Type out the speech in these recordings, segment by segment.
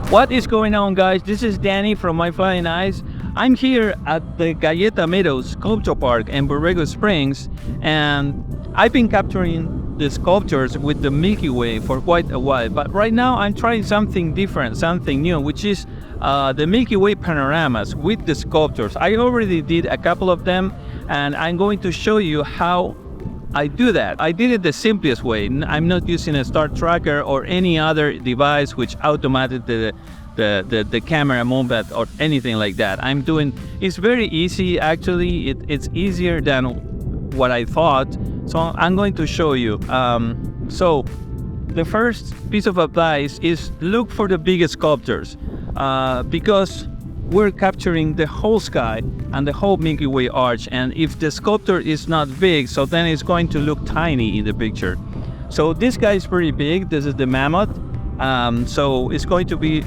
What is going on, guys? This is Danny from My Flying Eyes. I'm here at the Galleta Meadows Sculpture Park in Borrego Springs, and I've been capturing the sculptures with the Milky Way for quite a while, but right now I'm trying something different, something new, which is the Milky Way Panoramas with the sculptures. I already did a couple of them, and I'm going to show you how I do that. I did it the simplest way. I'm not using a star tracker or any other device which automated the camera movement or anything like that. It's very easy actually. It's easier than what I thought. So I'm going to show you. So the first piece of advice is look for the biggest sculptures because we're capturing the whole sky and the whole Milky Way Arch, and if the sculpture is not big, so then it's going to look tiny in the picture. So this guy is pretty big. This is the mammoth. So it's going to be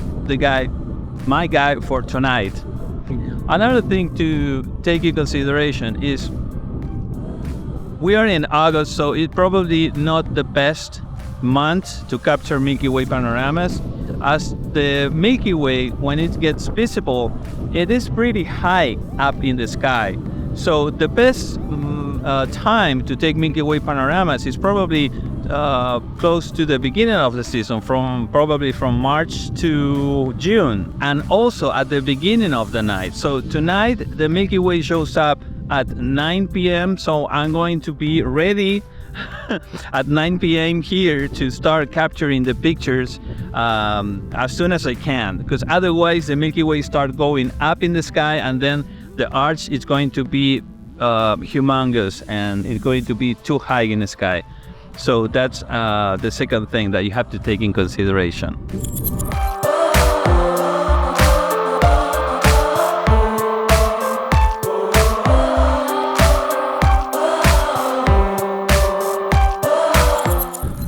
my guy for tonight. Another thing to take in consideration is we are in August, so it's probably not the best month to capture Milky Way panoramas, as the Milky Way, when it gets visible, it is pretty high up in the sky. So the best time to take Milky Way panoramas is probably close to the beginning of the season, probably from March to June, and also at the beginning of the night. So tonight the Milky Way shows up at 9 p.m. so I'm going to be ready at 9 p.m. here to start capturing the pictures as soon as I can, because otherwise the Milky Way starts going up in the sky, and then the arch is going to be humongous and it's going to be too high in the sky. So that's the second thing that you have to take in consideration.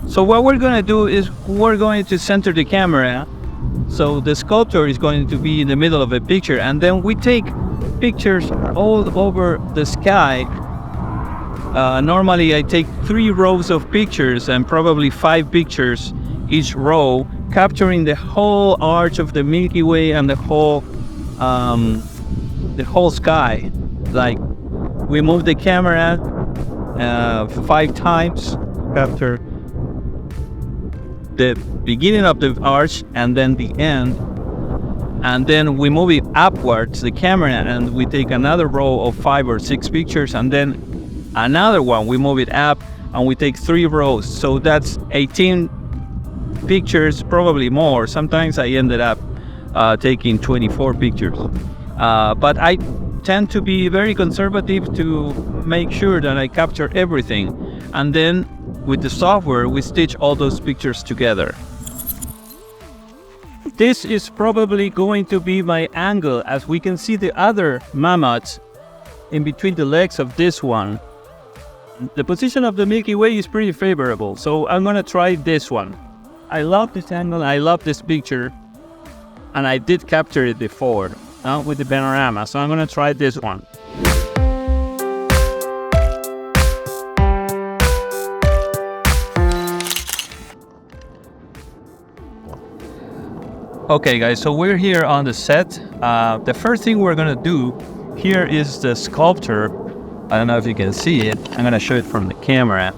So what we're going to do is we're going to center the camera, so the sculpture is going to be in the middle of a picture, and then we take pictures all over the sky. Normally I take 3 rows of pictures and probably 5 pictures each row, capturing the whole arch of the Milky Way and the whole sky. Like, we move the camera 5 times, capture the beginning of the arch and then the end, and then we move it upwards the camera and we take another row of 5 or 6 pictures, and then another one we move it up and we take 3 rows. So that's 18 pictures, probably more. Sometimes I ended up taking 24 pictures, but I tend to be very conservative to make sure that I capture everything, and then with the software we stitch all those pictures together. This is probably going to be my angle, as we can see the other mammoths in between the legs of this one. The position of the Milky Way is pretty favorable, so I'm gonna try this one. I love this angle, I love this picture, and I did capture it before with the panorama, so I'm gonna try this one. Okay guys, so we're here on the set. The first thing we're gonna do here is the sculpture. I don't know if you can see it. I'm gonna show it from the camera.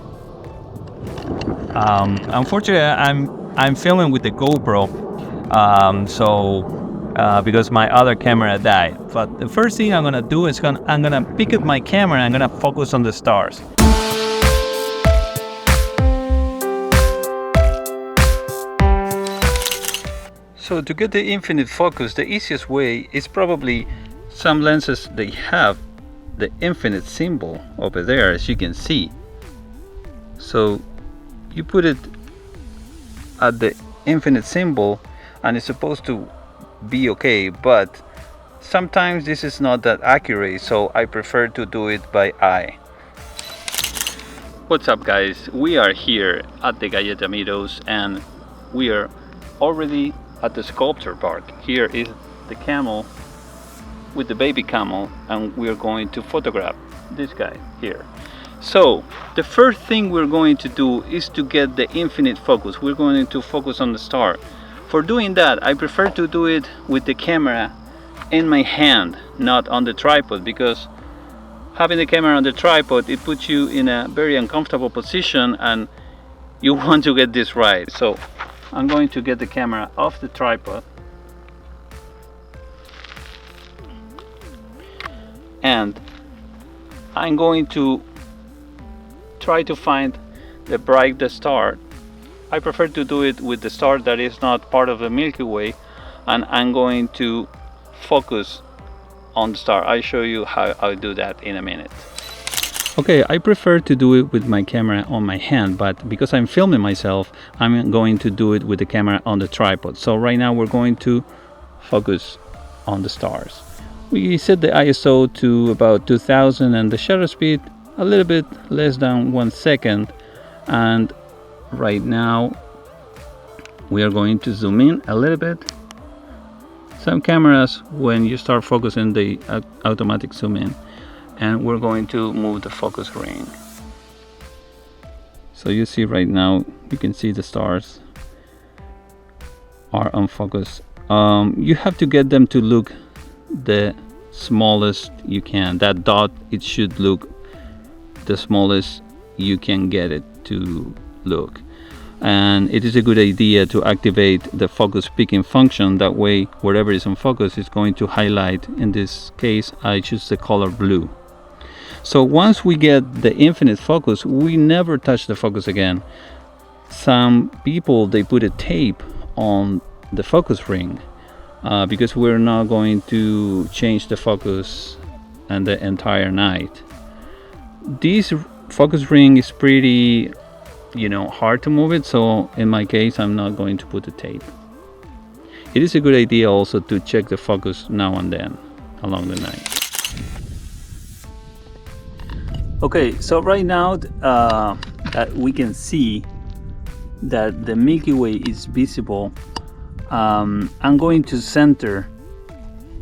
Unfortunately, I'm filming with the GoPro, because my other camera died. But the first thing I'm gonna do is I'm gonna pick up my camera and I'm gonna focus on the stars. So to get the infinite focus, the easiest way is probably some lenses, they have the infinite symbol over there, as you can see. So you put it at the infinite symbol and it's supposed to be okay, but sometimes this is not that accurate, so I prefer to do it by eye. What's up guys, we are here at the Galleta Meadows and we are already at the sculpture park. Here is the camel with the baby camel, and we are going to photograph this guy here. So the first thing we're going to do is to get the infinite focus. We're going to focus on the star. For doing that, I prefer to do it with the camera in my hand, not on the tripod, because having the camera on the tripod, it puts you in a very uncomfortable position and you want to get this right. So I'm going to get the camera off the tripod and I'm going to try to find the brightest star. I prefer to do it with the star that is not part of the Milky Way, and I'm going to focus on the star. I'll show you how I do that in a minute. Okay, I prefer to do it with my camera on my hand, but because I'm filming myself, I'm going to do it with the camera on the tripod. So right now we're going to focus on the stars. We set the ISO to about 2000 and the shutter speed a little bit less than 1 second. And right now we are going to zoom in a little bit. Some cameras, when you start focusing, they automatic zoom in. And we're going to move the focus ring. So you see right now, you can see the stars are on focus. You have to get them to look the smallest you can. That dot, it should look the smallest you can get it to look. And it is a good idea to activate the focus peaking function. That way, wherever is in focus is going to highlight. In this case, I choose the color blue. So once we get the infinite focus, we never touch the focus again. Some people, they put a tape on the focus ring because we're not going to change the focus and the entire night. This focus ring is pretty, hard to move it. So in my case, I'm not going to put the tape. It is a good idea also to check the focus now and then along the night. Okay, so right now that we can see that the Milky Way is visible, I'm going to center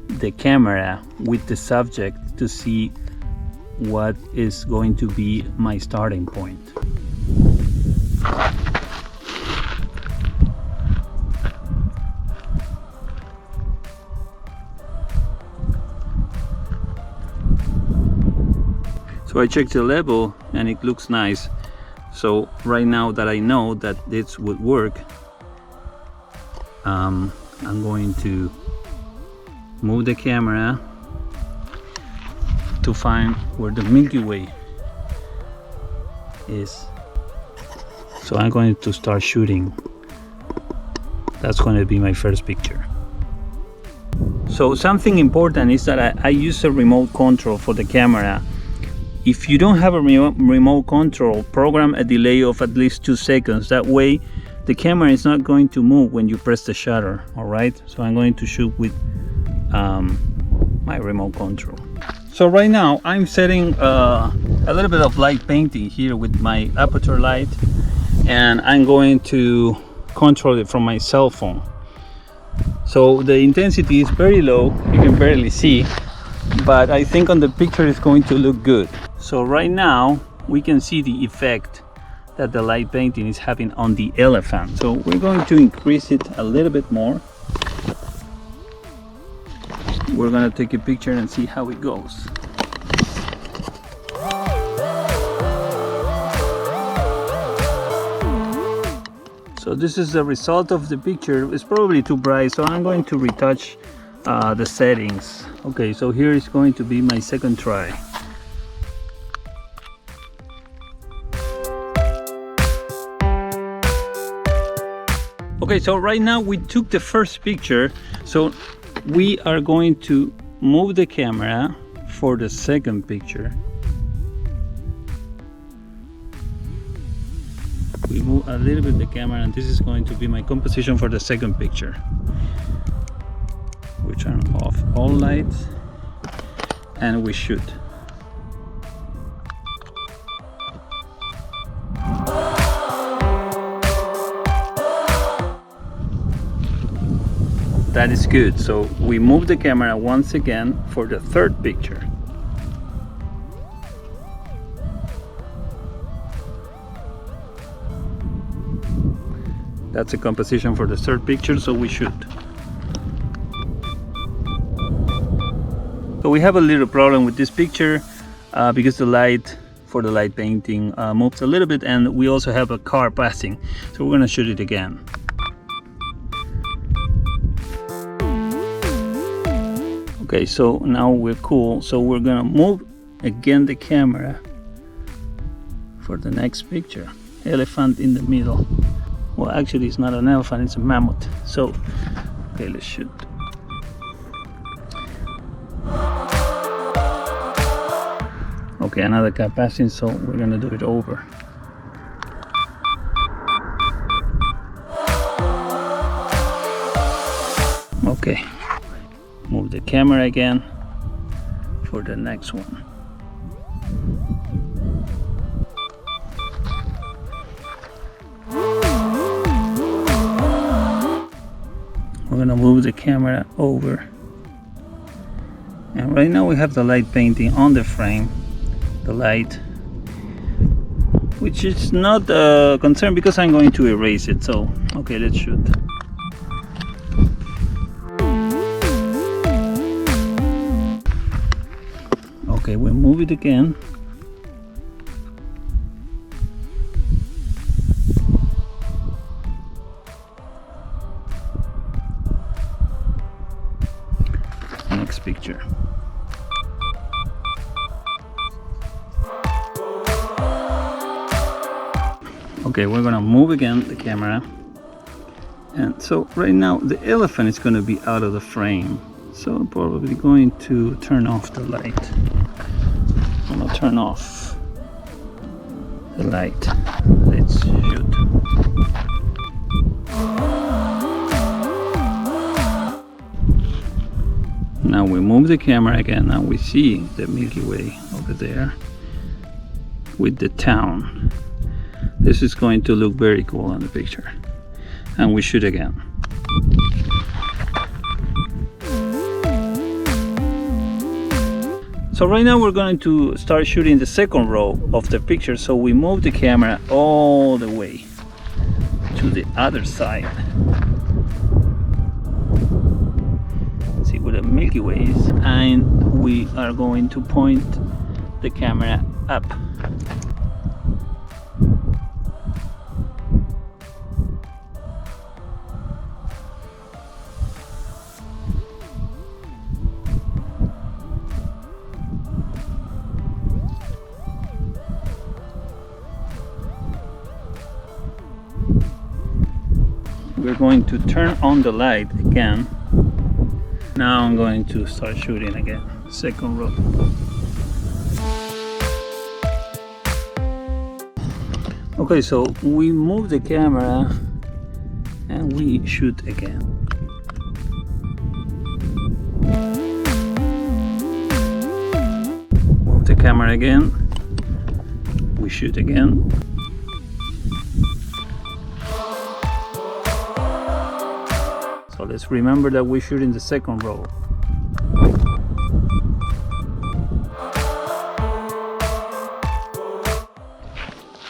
the camera with the subject to see what is going to be my starting point. So I checked the level and it looks nice. So right now that I know that this would work, I'm going to move the camera to find where the Milky Way is. So I'm going to start shooting. That's going to be my first picture. So something important is that I use a remote control for the camera. If you don't have a remote control, program a delay of at least 2 seconds. That way the camera is not going to move when you press the shutter. All right, so I'm going to shoot with my remote control. So right now I'm setting a little bit of light painting here with my aperture light, and I'm going to control it from my cell phone. So the intensity is very low, you can barely see, but I think on the picture it's going to look good. So right now we can see the effect that the light painting is having on the elephant. So we're going to increase it a little bit more. We're going to take a picture and see how it goes. So this is the result of the picture. It's probably too bright, so I'm going to retouch the settings. Okay, so here is going to be my second try. Okay, so right now we took the first picture, so we are going to move the camera for the second picture. We move a little bit the camera, and this is going to be my composition for the second picture. We turn off all lights and we shoot. That is good. So we move the camera once again for the third picture. That's a composition for the third picture, so we shoot. So we have a little problem with this picture because the light for the light painting moves a little bit, and we also have a car passing, so we're gonna shoot it again. Okay, so now we're cool, so we're gonna move again the camera for the next picture. Elephant in the middle. Well, actually it's not an elephant, it's a mammoth. So okay, let's shoot. Okay, another car passing, so we're gonna do it over. Okay, move the camera again for the next one. We're gonna move the camera over. And right now we have the light painting on the frame. The light, which is not a concern because I'm going to erase it. So okay, let's shoot. Okay, we'll move it again. Next picture. Okay, we're gonna move again the camera, and so right now the elephant is going to be out of the frame, so I'm probably going to turn off the light. I'm gonna turn off the light. Let's shoot. Now we move the camera again. Now we see the Milky Way over there with the town. This is going to look very cool on the picture. And we shoot again. So right now we're going to start shooting the second row of the picture. So we move the camera all the way to the other side. See where the Milky Way is. And we are going to point the camera up. We're going to turn on the light again. Now I'm going to start shooting again. Second row. Okay, so we move the camera and we shoot again. Move the camera again. We shoot again. So let's remember that we shoot in the second row.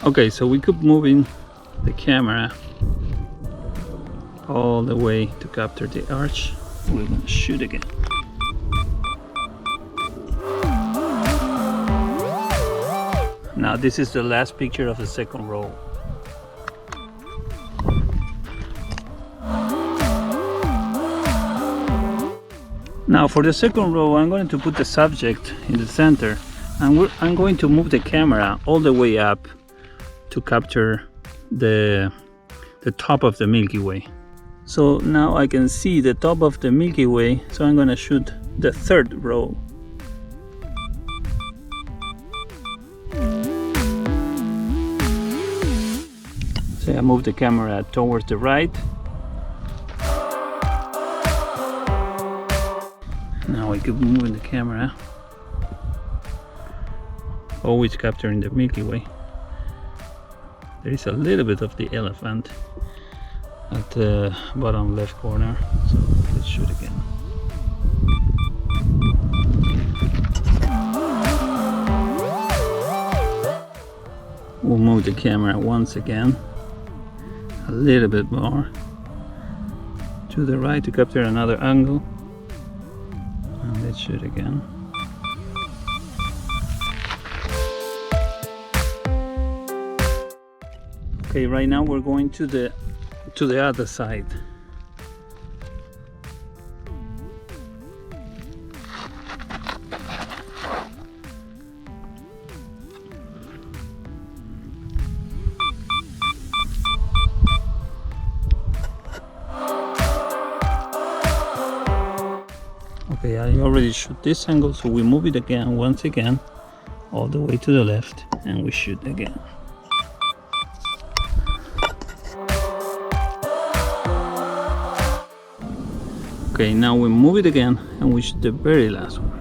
Okay, so we keep moving the camera all the way to capture the arch. We're gonna shoot again. Now this is the last picture of the second row. Now for the second row, I'm going to put the subject in the center, and I'm going to move the camera all the way up to capture the top of the Milky Way. So now I can see the top of the Milky Way, so I'm going to shoot the third row. So I move the camera towards the right. Now I keep moving the camera, always capturing the Milky Way. There is a little bit of the elephant at the bottom left corner, so let's shoot again. We'll move the camera once again, a little bit more to the right to capture another angle, and let's shoot again. Okay, right now we're going to the other side. Okay, I already shoot this angle, so we move it again, once again, all the way to the left, and we shoot again. Okay, now we move it again, and we shoot the very last one.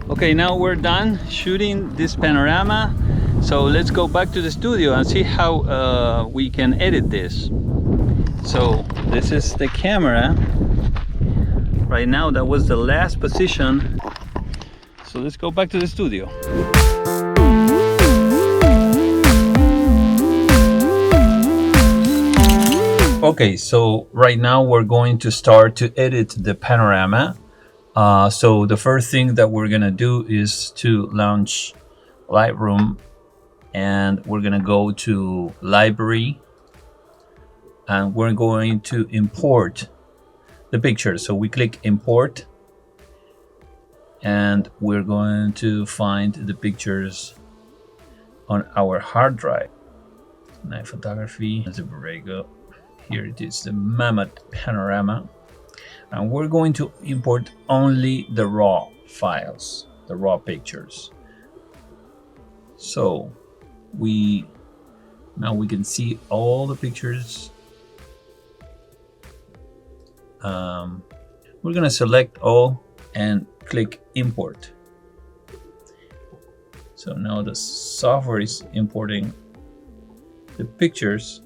Okay, now we're done shooting this panorama, so let's go back to the studio and see how we can edit this. So this is the camera right now. That was the last position, so let's go back to the studio. Okay, so right now we're going to start to edit the panorama. So the first thing that we're gonna do is to launch Lightroom, and we're gonna go to library, and we're going to import the picture. So we click import, and we're going to find the pictures on our hard drive. Night photography, Anza Borrego. Here it is, the Mammoth Panorama. And we're going to import only the raw files, the raw pictures. So now we can see all the pictures. We're gonna select all and click import. So now the software is importing the pictures.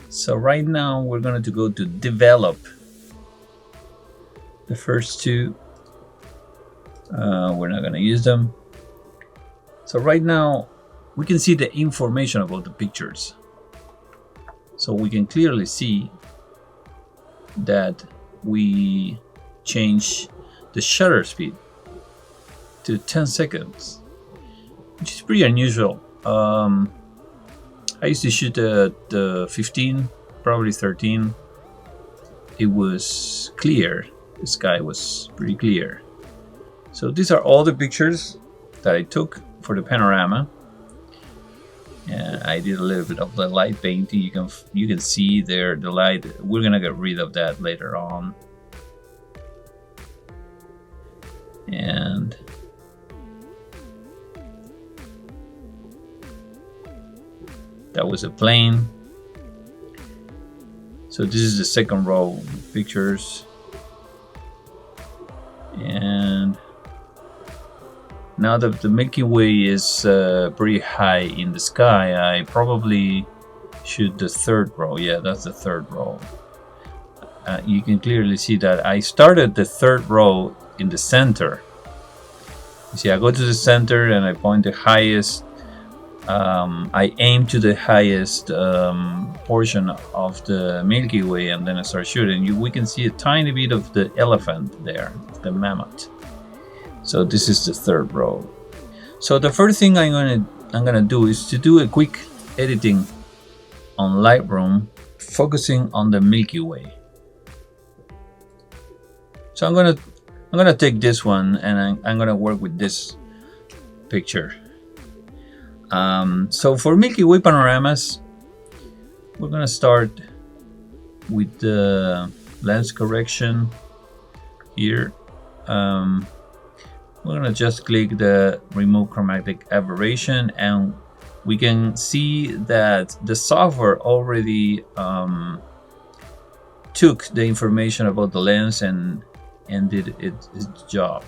So right now we're going to go to develop. The first two, we're not going to use them. So right now we can see the information about the pictures. So we can clearly see that we change the shutter speed to 10 seconds, which is pretty unusual. I used to shoot at 15, probably 13. It was clear. The sky was pretty clear. So these are all the pictures that I took for the panorama. And I did a little bit of the light painting. You can see there the light. We're gonna get rid of that later on. And that was a plane. So this is the second row of pictures. And now that the Milky Way is pretty high in the sky, I probably shoot the third row. Yeah, that's the third row. You can clearly see that I started the third row in the center. You see, I go to the center and I point the highest. I aim to the highest portion of the Milky Way, and then I start shooting. We can see a tiny bit of the elephant there, the mammoth. So this is the third row. So the first thing I'm gonna do is to do a quick editing on Lightroom, focusing on the Milky Way. So I'm gonna take this one, and I'm gonna work with this picture. So for Milky Way panoramas, we're gonna start with the lens correction here. We're gonna just click the remove chromatic aberration, and we can see that the software already took the information about the lens and did its job.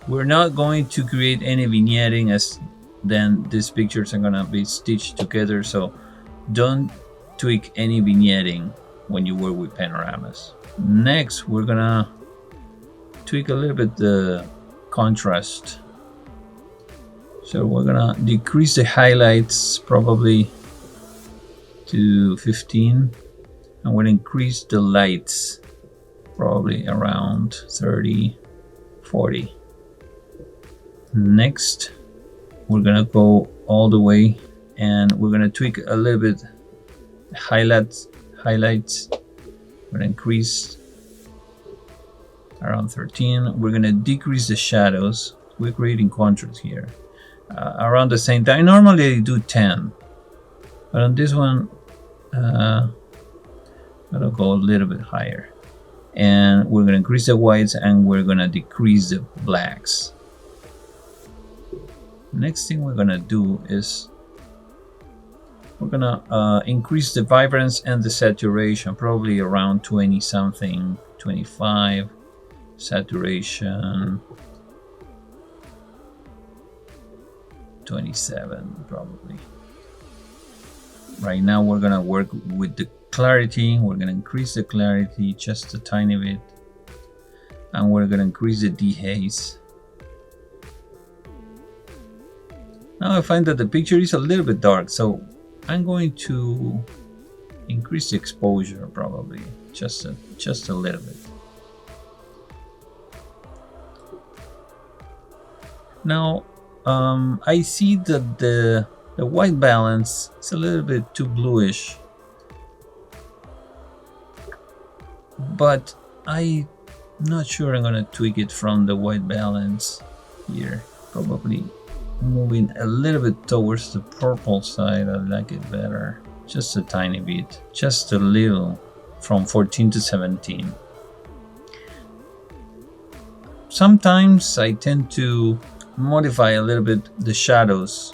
We're not going to create any vignetting, as then these pictures are gonna be stitched together, so don't tweak any vignetting. when you work with panoramas. Next, we're gonna tweak a little bit the contrast. So we're gonna decrease the highlights probably to 15, and we'll increase the lights probably around 30, 40. Next, we're gonna go all the way and we're gonna tweak a little bit highlights. We're gonna increase around 13. We're gonna decrease the shadows. We're creating contrast here around the same time. Normally I do 10, but on this one I'm gonna go a little bit higher, and we're gonna increase the whites and we're gonna decrease the blacks. Next thing we're gonna do is we're gonna increase the vibrance and the saturation, probably around 20 something, 25. Saturation 27 probably. Right now we're gonna work with the clarity. We're gonna increase the clarity just a tiny bit, and we're gonna increase the dehaze. Now I find that the picture is a little bit dark, so I'm going to increase the exposure probably just a little bit. Now I see that the white balance is a little bit too bluish, but I'm not sure I'm gonna tweak it from the white balance here. Probably moving a little bit towards the purple side. I like it better, just a tiny bit, just a little, from 14 to 17. Sometimes I tend to modify a little bit the shadows,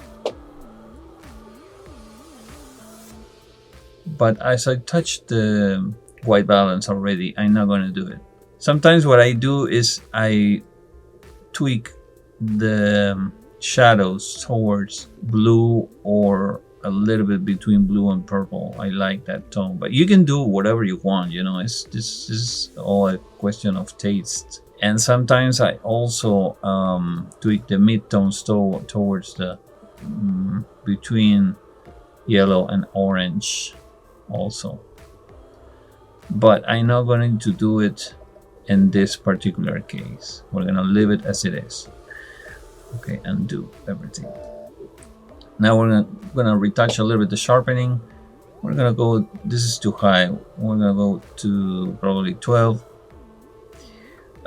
but as I touched the white balance already, I'm not going to do it. Sometimes what I do is I tweak the shadows towards blue or a little bit between blue and purple. I like that tone, but you can do whatever you want, you know. This is all a question of taste. And sometimes I also tweak the midtones towards the between yellow and orange also. But I'm not going to do it in this particular case. We're gonna leave it as it is. Okay, undo everything. Now we're gonna retouch a little bit the sharpening. We're gonna go, this is too high. We're gonna go to probably 12.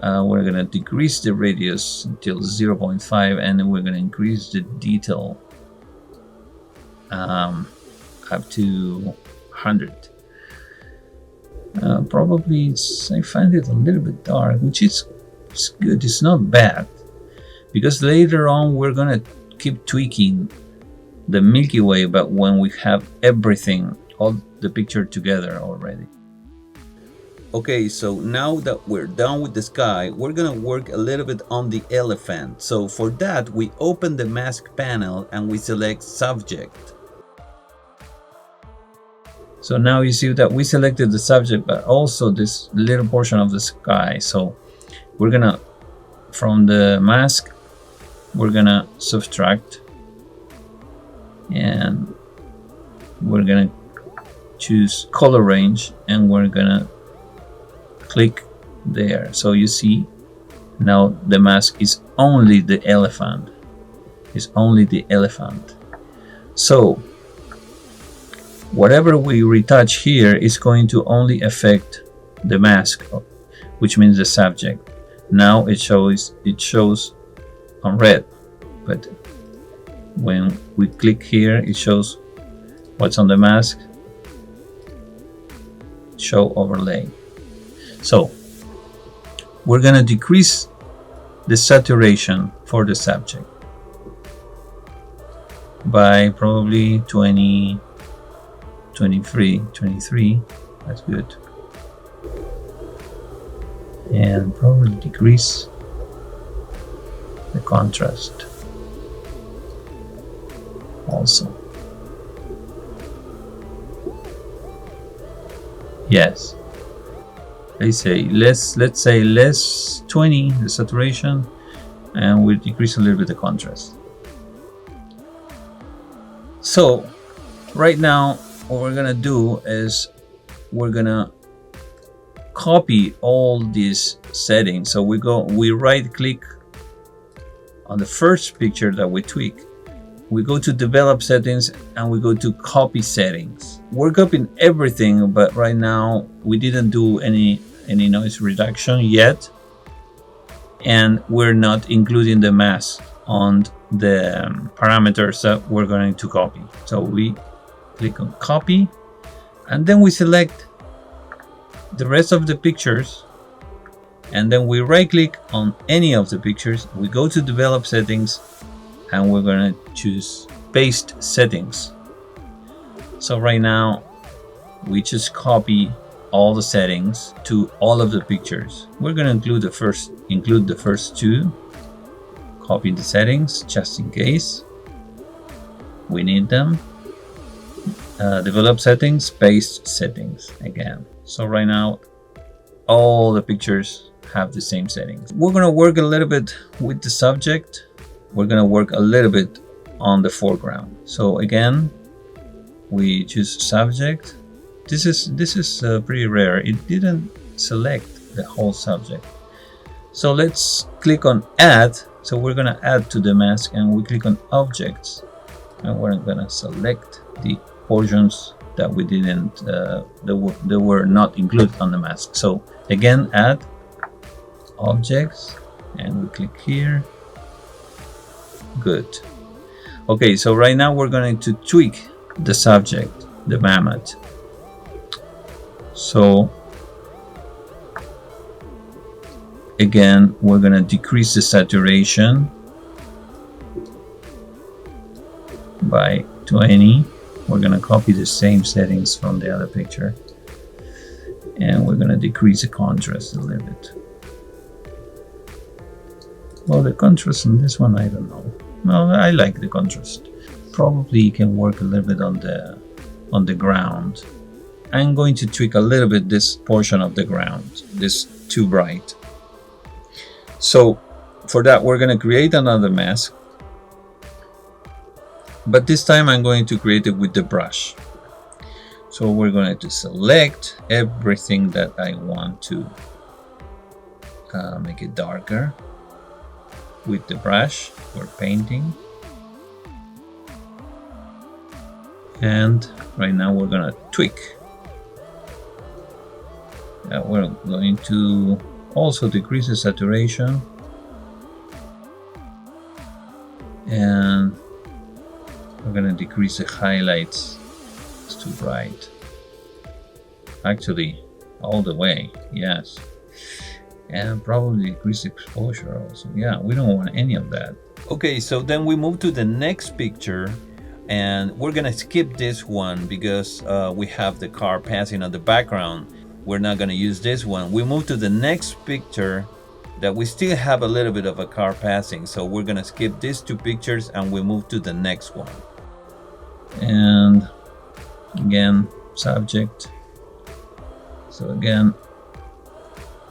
We're gonna decrease the radius until 0.5, and then we're gonna increase the detail up to 100. Probably I find it a little bit dark, which is good. It's not bad, because later on we're gonna keep tweaking the Milky Way, but when we have everything, all the picture together already. Okay, so now that we're done with the sky, we're gonna work a little bit on the elephant. So for that, we open the mask panel and we select subject. So now you see that we selected the subject, but also this little portion of the sky. So we're gonna, from the mask, we're gonna subtract, and we're gonna choose color range, and we're gonna click there. So you see now the mask is only the elephant. It's only the elephant. So whatever we retouch here is going to only affect the mask, which means the subject. Now it shows on red, but when we click here, it shows what's on the mask. Show overlay. So we're gonna decrease the saturation for the subject by probably 20, 23. That's good. And probably decrease the contrast also. Yes. Let's say less 20 the saturation, and we'll decrease a little bit the contrast. So right now what we're gonna do is we're gonna copy all these settings. So we right click on the first picture that we tweak, we go to develop settings and we go to copy settings. We're copying everything, but right now we didn't do any noise reduction yet, and we're not including the mask on the parameters that we're going to copy. So we click on copy, and then we select the rest of the pictures, and then we right click on any of the pictures, we go to develop settings, and we're going to choose paste settings. So right now we just copy all the settings to all of the pictures. We're going to include the first two, copy the settings just in case we need them. Develop settings, paste settings again. So right now all the pictures have the same settings. We're going to work a little bit with the subject. We're going to work a little bit on the foreground. So again, we choose subject. This is pretty rare. It didn't select the whole subject. So let's click on add. So we're going to add to the mask, and we click on objects, and we're going to select the portions that we didn't they were not included on the mask. So again, add objects, and we click here. Good. Okay, so right now we're going to tweak the subject, the mammoth. So again, we're going to decrease the saturation by 20. We're going to copy the same settings from the other picture, and we're going to decrease the contrast a little bit. Well, the contrast on this one, I don't know. Well, I like the contrast. Probably you can work a little bit on the ground. I'm going to tweak a little bit this portion of the ground. This too bright. So for that, we're going to create another mask, but this time I'm going to create it with the brush. So we're going to select everything that I want to make it darker with the brush for painting. And right now we're going to tweak. We're going to also decrease the saturation, and we're going to decrease the highlights. It's too bright. Actually, all the way, yes. And probably decrease exposure also. Yeah, we don't want any of that. Okay, so then we move to the next picture, and we're gonna skip this one because we have the car passing on the background. We're not gonna use this one. We move to the next picture that we still have a little bit of a car passing, so we're gonna skip these two pictures and we move to the next one. And again, subject. So again,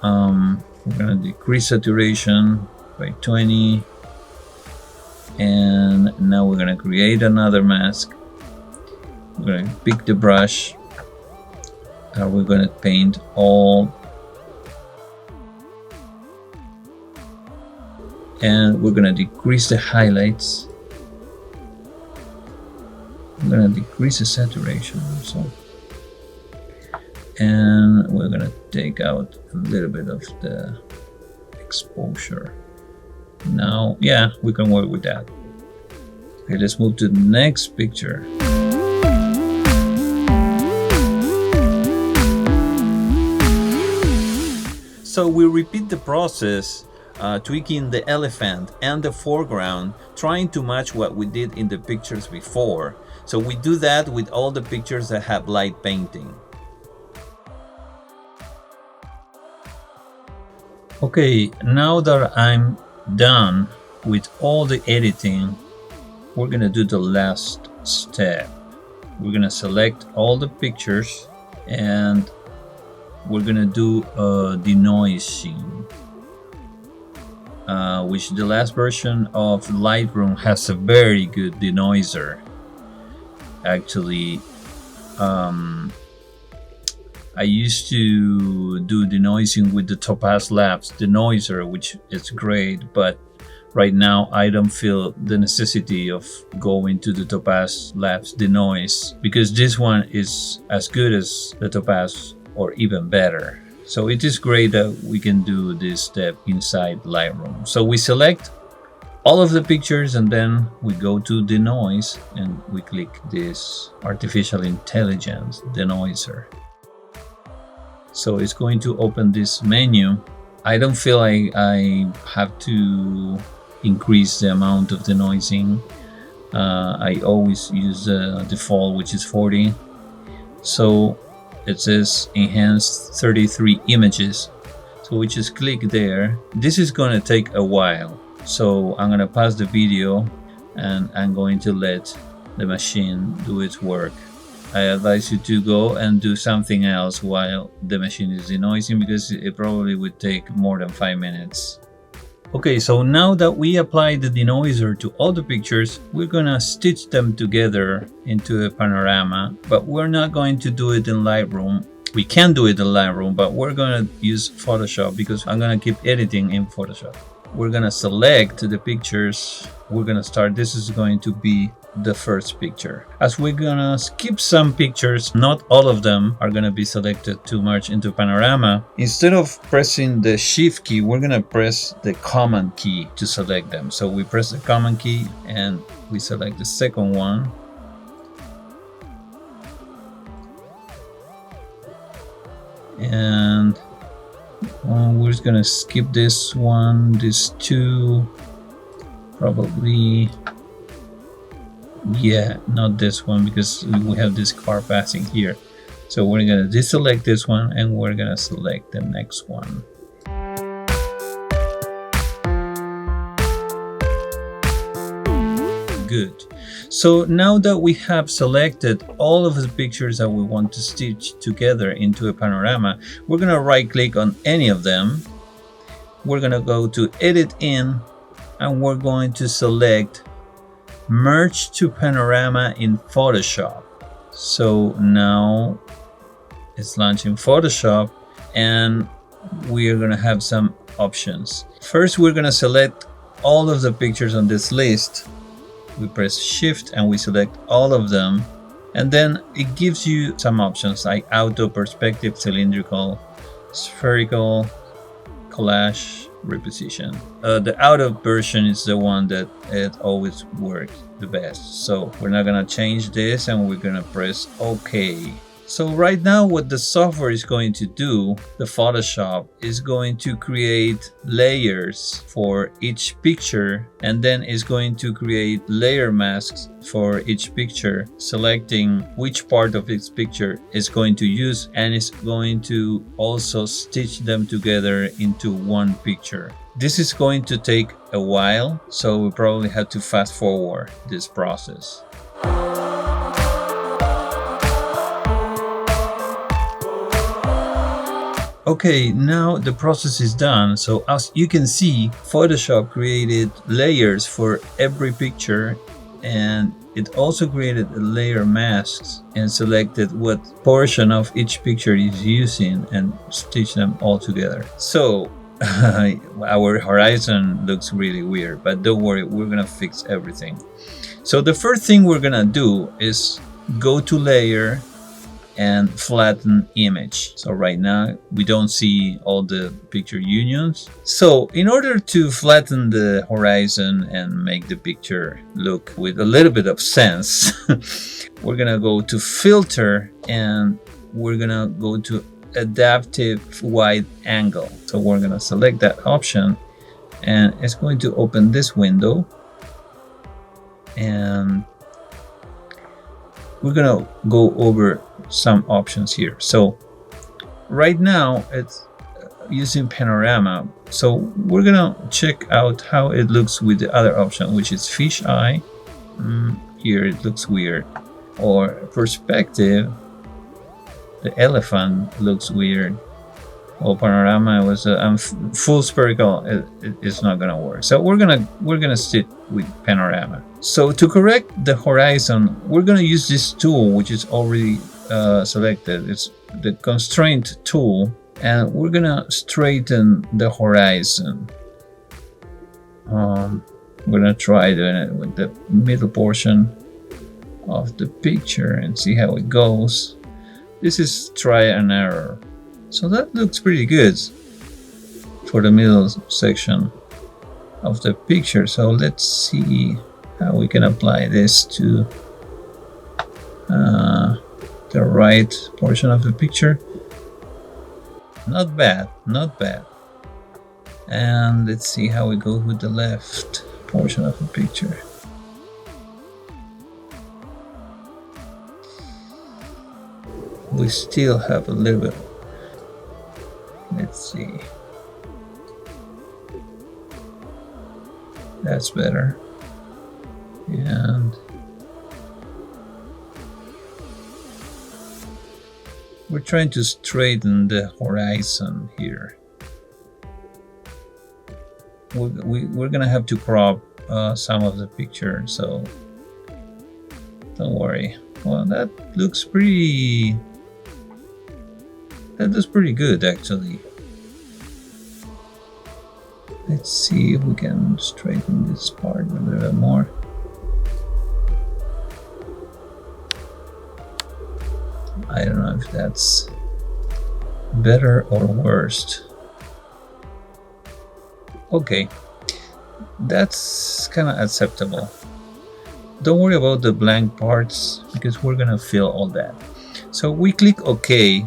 we're gonna decrease saturation by 20, and now we're gonna create another mask. We're gonna pick the brush, and we're gonna paint all, and we're gonna decrease the highlights. I'm gonna decrease the saturation also, and we're gonna take out a little bit of the exposure. Now, yeah, we can work with that. Okay, let's move to the next picture. So we repeat the process, tweaking the elephant and the foreground, trying to match what we did in the pictures before. So we do that with all the pictures that have light painting. Okay, now that I'm done with all the editing, we're gonna do the last step. We're gonna select all the pictures, and we're gonna do denoising, which the last version of Lightroom has a very good denoiser. Actually, I used to do denoising with the Topaz Labs denoiser, which is great, but right now I don't feel the necessity of going to the Topaz Labs denoise, because this one is as good as the Topaz or even better. So it is great that we can do this step inside Lightroom. So we select all of the pictures and then we go to denoise and we click this artificial intelligence denoiser. So it's going to open this menu. I don't feel like I have to increase the amount of denoising. I always use the default, which is 40. So it says enhanced 33 images. So we just click there. This is going to take a while. So I'm going to pause the video and I'm going to let the machine do its work. I advise you to go and do something else while the machine is denoising, because it probably would take more than 5 minutes. Okay, so now that we applied the denoiser to all the pictures, we're gonna stitch them together into a panorama, but we're not going to do it in Lightroom. We can do it in Lightroom, but we're gonna use Photoshop because I'm gonna keep editing in Photoshop. We're gonna select the pictures. We're gonna start. This is going to be the first picture. As we're gonna skip some pictures, not all of them are gonna be selected to merge into panorama. Instead of pressing the shift key, we're gonna press the command key to select them. So we press the command key and we select the second one. And we're just gonna skip this one, these two, probably. Yeah, not this one, because we have this car passing here. So we're gonna deselect this one and we're gonna select the next one. Good. So now that we have selected all of the pictures that we want to stitch together into a panorama, we're gonna right click on any of them. We're gonna go to edit in and we're going to select merge to panorama in Photoshop. So now it's launching Photoshop and we are going to have some options. First, we're going to select all of the pictures on this list. We press shift and we select all of them, and then it gives you some options like auto, perspective, cylindrical, spherical, collage, reposition. The auto version is the one that it always works the best. So we're not gonna change this and we're gonna press OK. So right now what the software is going to do, the Photoshop, is going to create layers for each picture, and then is going to create layer masks for each picture, selecting which part of its picture is going to use, and is going to also stitch them together into one picture. This is going to take a while, so we probably have to fast forward this process. Okay, now the process is done. So as you can see, Photoshop created layers for every picture, and it also created layer masks and selected what portion of each picture is using and stitch them all together. So our horizon looks really weird, but don't worry, we're gonna fix everything. So the first thing we're gonna do is go to layer and flatten image. So right now we don't see all the picture unions. So in order to flatten the horizon and make the picture look with a little bit of sense, we're gonna go to filter and we're gonna go to adaptive wide angle. So we're gonna select that option and it's going to open this window, and we're gonna go over some options here. So right now it's using panorama, so we're gonna check out how it looks with the other option, which is fish eye. Here it looks weird. Or perspective, the elephant looks weird. Well, panorama was full spherical. It's not gonna work. So we're gonna stick with panorama. So to correct the horizon, we're gonna use this tool, which is already selected. It's the constraint tool, and we're gonna straighten the horizon. We're gonna try doing it with the middle portion of the picture and see how it goes. This is try and error. So that looks pretty good for the middle section of the picture. So let's see how we can apply this to the right portion of the picture. Not bad, not bad. And let's see how we go with the left portion of the picture. We still have a little bit. Let's see. That's better. And we're trying to straighten the horizon here. We're gonna have to crop some of the picture, so don't worry. Well, that looks pretty. That looks pretty good, actually. Let's see if we can straighten this part a little bit more. I don't know if that's better or worse. Okay, that's kind of acceptable. Don't worry about the blank parts because we're gonna fill all that. So we click OK.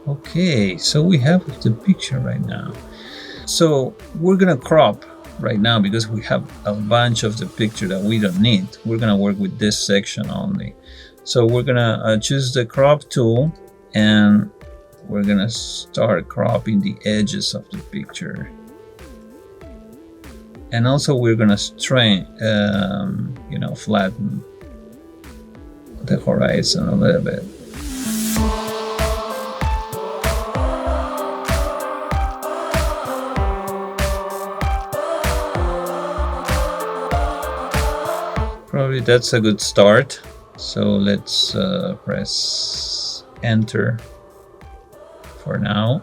Okay, so we have the picture right now. So we're gonna crop right now because we have a bunch of the picture that we don't need. We're gonna work with this section only. So we're gonna choose the crop tool, and we're gonna start cropping the edges of the picture. And also we're gonna flatten the horizon a little bit. Probably that's a good start. So let's press enter for now.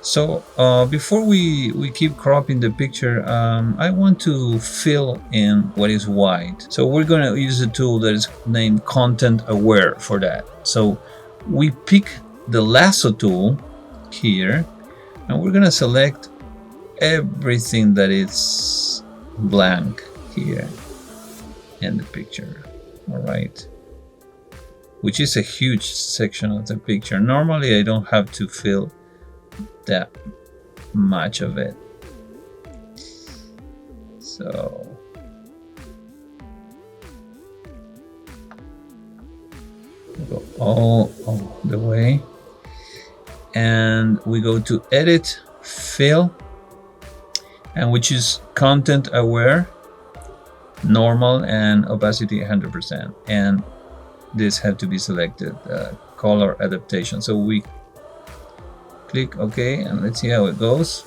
So before we keep cropping the picture, I want to fill in what is white. So we're going to use a tool that is named Content Aware for that. So we pick the lasso tool here, and we're going to select everything that is blank here in the picture. All right, which is a huge section of the picture. Normally I don't have to fill that much of it. So go all the way, and we go to edit, fill, and we choose content aware, normal, and opacity 100%, and this had to be selected, color adaptation. So we click OK, and let's see how it goes.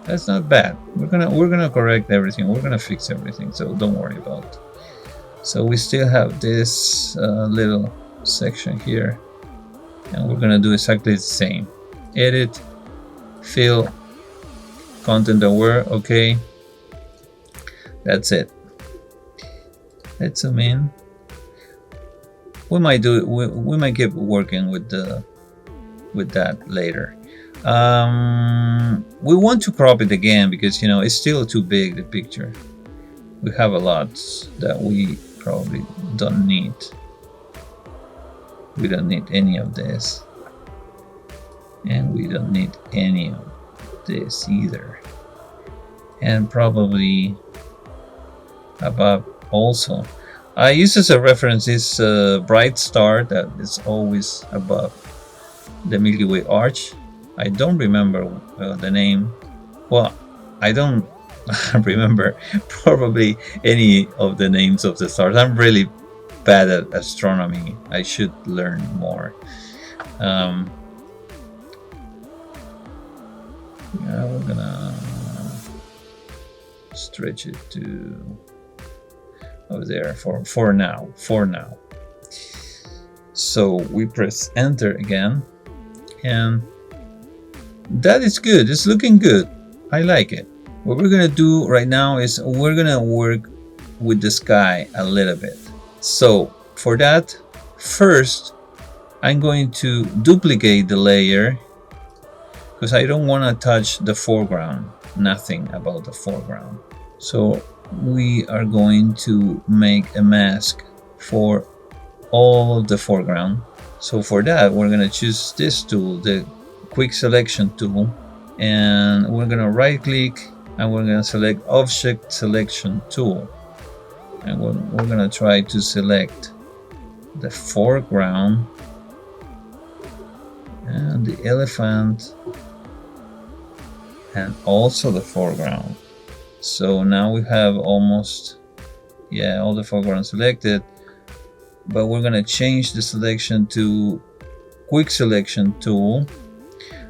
That's not bad. We're gonna correct everything. We're gonna fix everything, so don't worry about it. So we still have this little section here, and we're gonna do exactly the same. Edit, fill, content aware, okay. That's it. Let's zoom in. We might do it. We might keep working with that later. We want to crop it again because it's still too big, the picture. We have a lot that we probably don't need. We don't need any of this, and we don't need any of this either, and probably above also. I use as a reference this bright star that is always above the Milky Way Arch. I don't remember the name. Well, I don't remember probably any of the names of the stars. I'm really bad at astronomy. I should learn more. Yeah, we're gonna stretch it to over there for now. So we press enter again, and that is good. It's looking good. I like it. What we're gonna do right now is we're gonna work with the sky a little bit. So for that, first I'm going to duplicate the layer because I don't want to touch the foreground, nothing about the foreground. So we are going to make a mask for all of the foreground. So for that, we're going to choose this tool, the quick selection tool, and we're going to right click and we're going to select object selection tool, and we're going to try to select the foreground and the elephant and also the foreground. So now we have almost, yeah, all the foreground selected, but we're gonna change the selection to quick selection tool,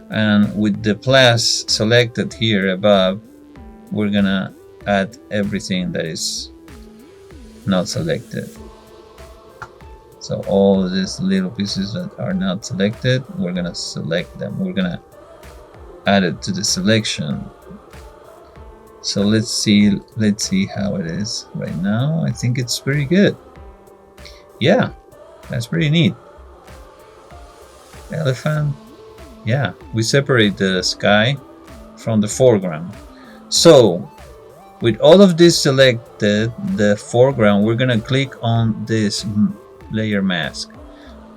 and with the plus selected here above, we're gonna add everything that is not selected. So all of these little pieces that are not selected, we're gonna select them. We're gonna add it to the selection. So let's see how it is right now. I think it's pretty good. Yeah, that's pretty neat. Elephant. Yeah, we separate the sky from the foreground. So with all of this selected, the foreground, we're gonna click on this layer mask.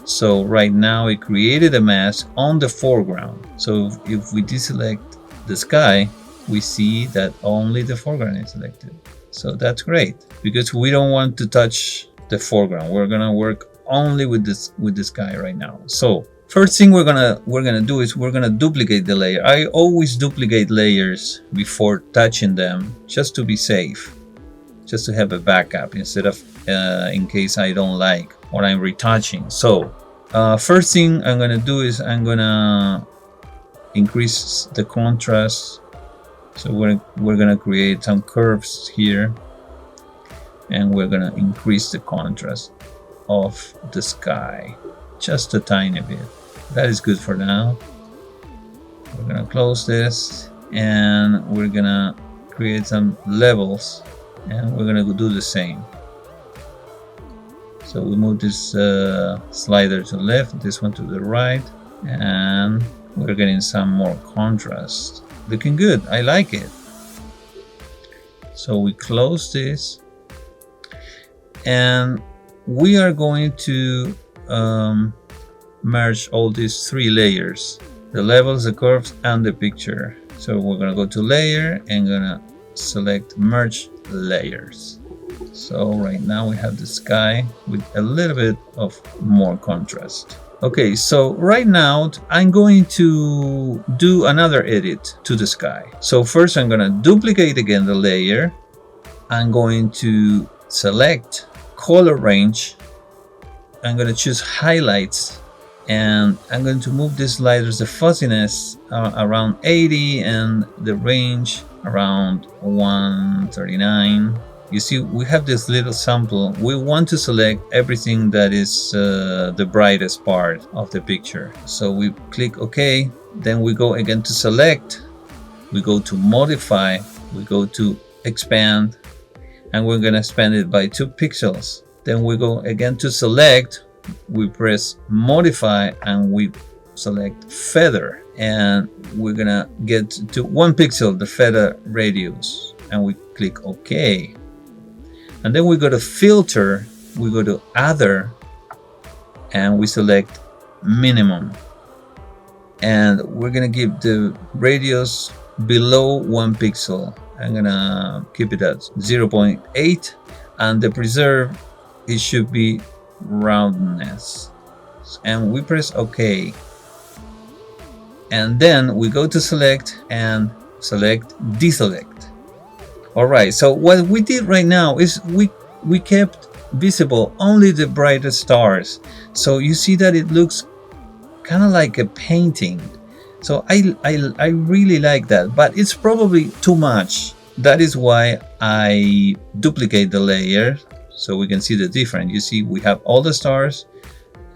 So right now it created a mask on the foreground. So if we deselect the sky, we see that only the foreground is selected. So that's great because we don't want to touch the foreground. We're gonna work only with the sky right now. So first thing we're gonna do is we're gonna duplicate the layer. I always duplicate layers before touching them just to be safe, just to have a backup instead of in case I don't like what I'm retouching. So first thing I'm gonna do is I'm gonna increase the contrast. So we're gonna create some curves here, and we're gonna increase the contrast of the sky just a tiny bit. That is good for now. We're gonna close this, and we're gonna create some levels, and we're gonna do the same. So we move this slider to the left, this one to the right, and we're getting some more contrast. Looking good, I like it. So we close this, and we are going to merge all these three layers: the levels, the curves, and the picture. So we're gonna go to layer and gonna select merge layers. So right now we have the sky with a little bit of more contrast. Okay, so right now I'm going to do another edit to the sky. So first I'm gonna duplicate again the layer. I'm going to select color range. I'm gonna choose highlights, and I'm going to move these sliders, the fuzziness around 80 and the range around 139. You see, we have this little sample. We want to select everything that is the brightest part of the picture. So we click OK. Then we go again to select. We go to modify. We go to expand. And we're going to expand it by 2 pixels. Then we go again to select. We press modify and we select feather. And we're going to get to 1 pixel, the feather radius. And we click OK. And then we go to filter, we go to other, and we select minimum. And we're gonna give the radius below 1 pixel. I'm gonna keep it at 0.8, and the preserve, it should be roundness. And we press OK. And then we go to select and select deselect. All right, so what we did right now is we kept visible only the brightest stars. So you see that it looks kind of like a painting. So I really like that, but it's probably too much. That is why I duplicate the layer so we can see the difference. You see, we have all the stars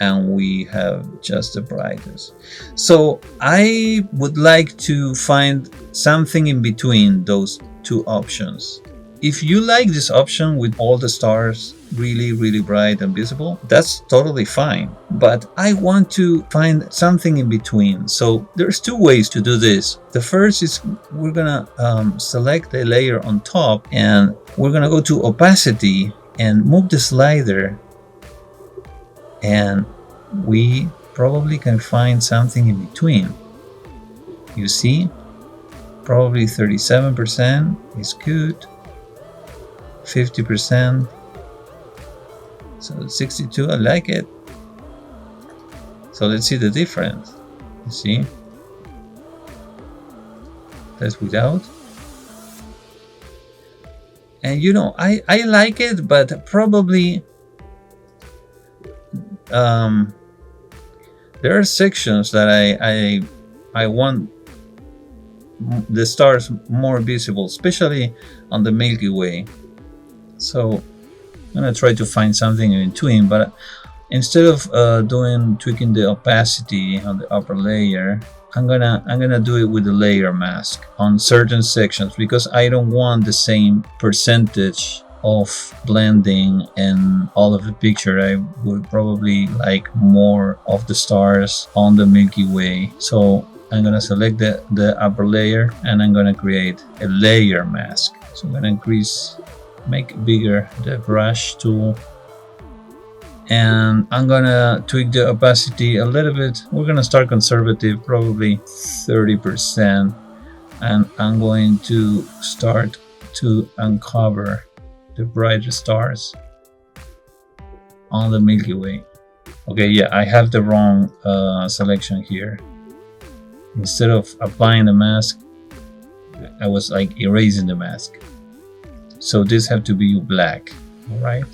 and we have just the brightest. So I would like to find something in between those two options. If you like this option with all the stars really bright and visible, that's totally fine. But I want to find something in between. So there's two ways to do this. The first is we're gonna select the layer on top and we're gonna go to opacity and move the slider, and we probably can find something in between. You see, probably 37% is good, 50%, so 62, I like it. So let's see the difference. You see, that's without. And you know, I like it, but probably there are sections that I want the stars more visible, especially on the Milky Way. So I'm gonna try to find something in between, but instead of tweaking the opacity on the upper layer, I'm gonna do it with the layer mask on certain sections, because I don't want the same percentage of blending and all of the picture. I would probably like more of the stars on the Milky Way. So I'm gonna select the upper layer and I'm gonna create a layer mask. So I'm gonna make bigger the brush tool, and I'm gonna tweak the opacity a little bit. We're gonna start conservative, probably 30%, and I'm going to start to uncover the brighter stars on the Milky Way. Okay, yeah, I have the wrong selection here. Instead of applying the mask, I was like erasing the mask. So this have to be black, all right?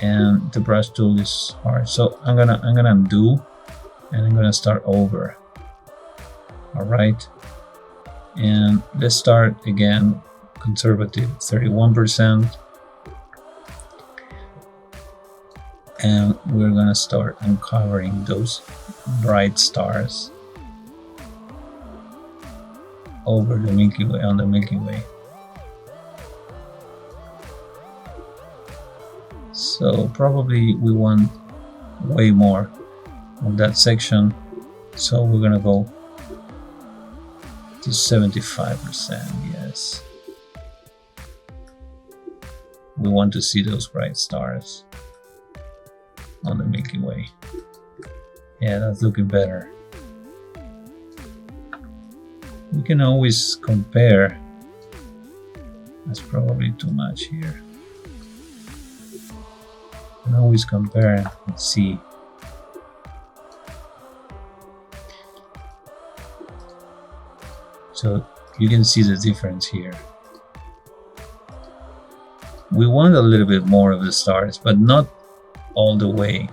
And the brush tool is hard, so I'm gonna undo and I'm gonna start over. All right, and let's start again conservative, 31%, and we're gonna start uncovering those bright stars over the Milky Way, on the Milky Way. So probably we want way more on that section, so we're gonna go to 75%. Yes, we want to see those bright stars on the Milky Way. Yeah, that's looking better. We can always compare. That's probably too much here. We can always compare and see. So you can see the difference here. We want a little bit more of the stars, but not all the way.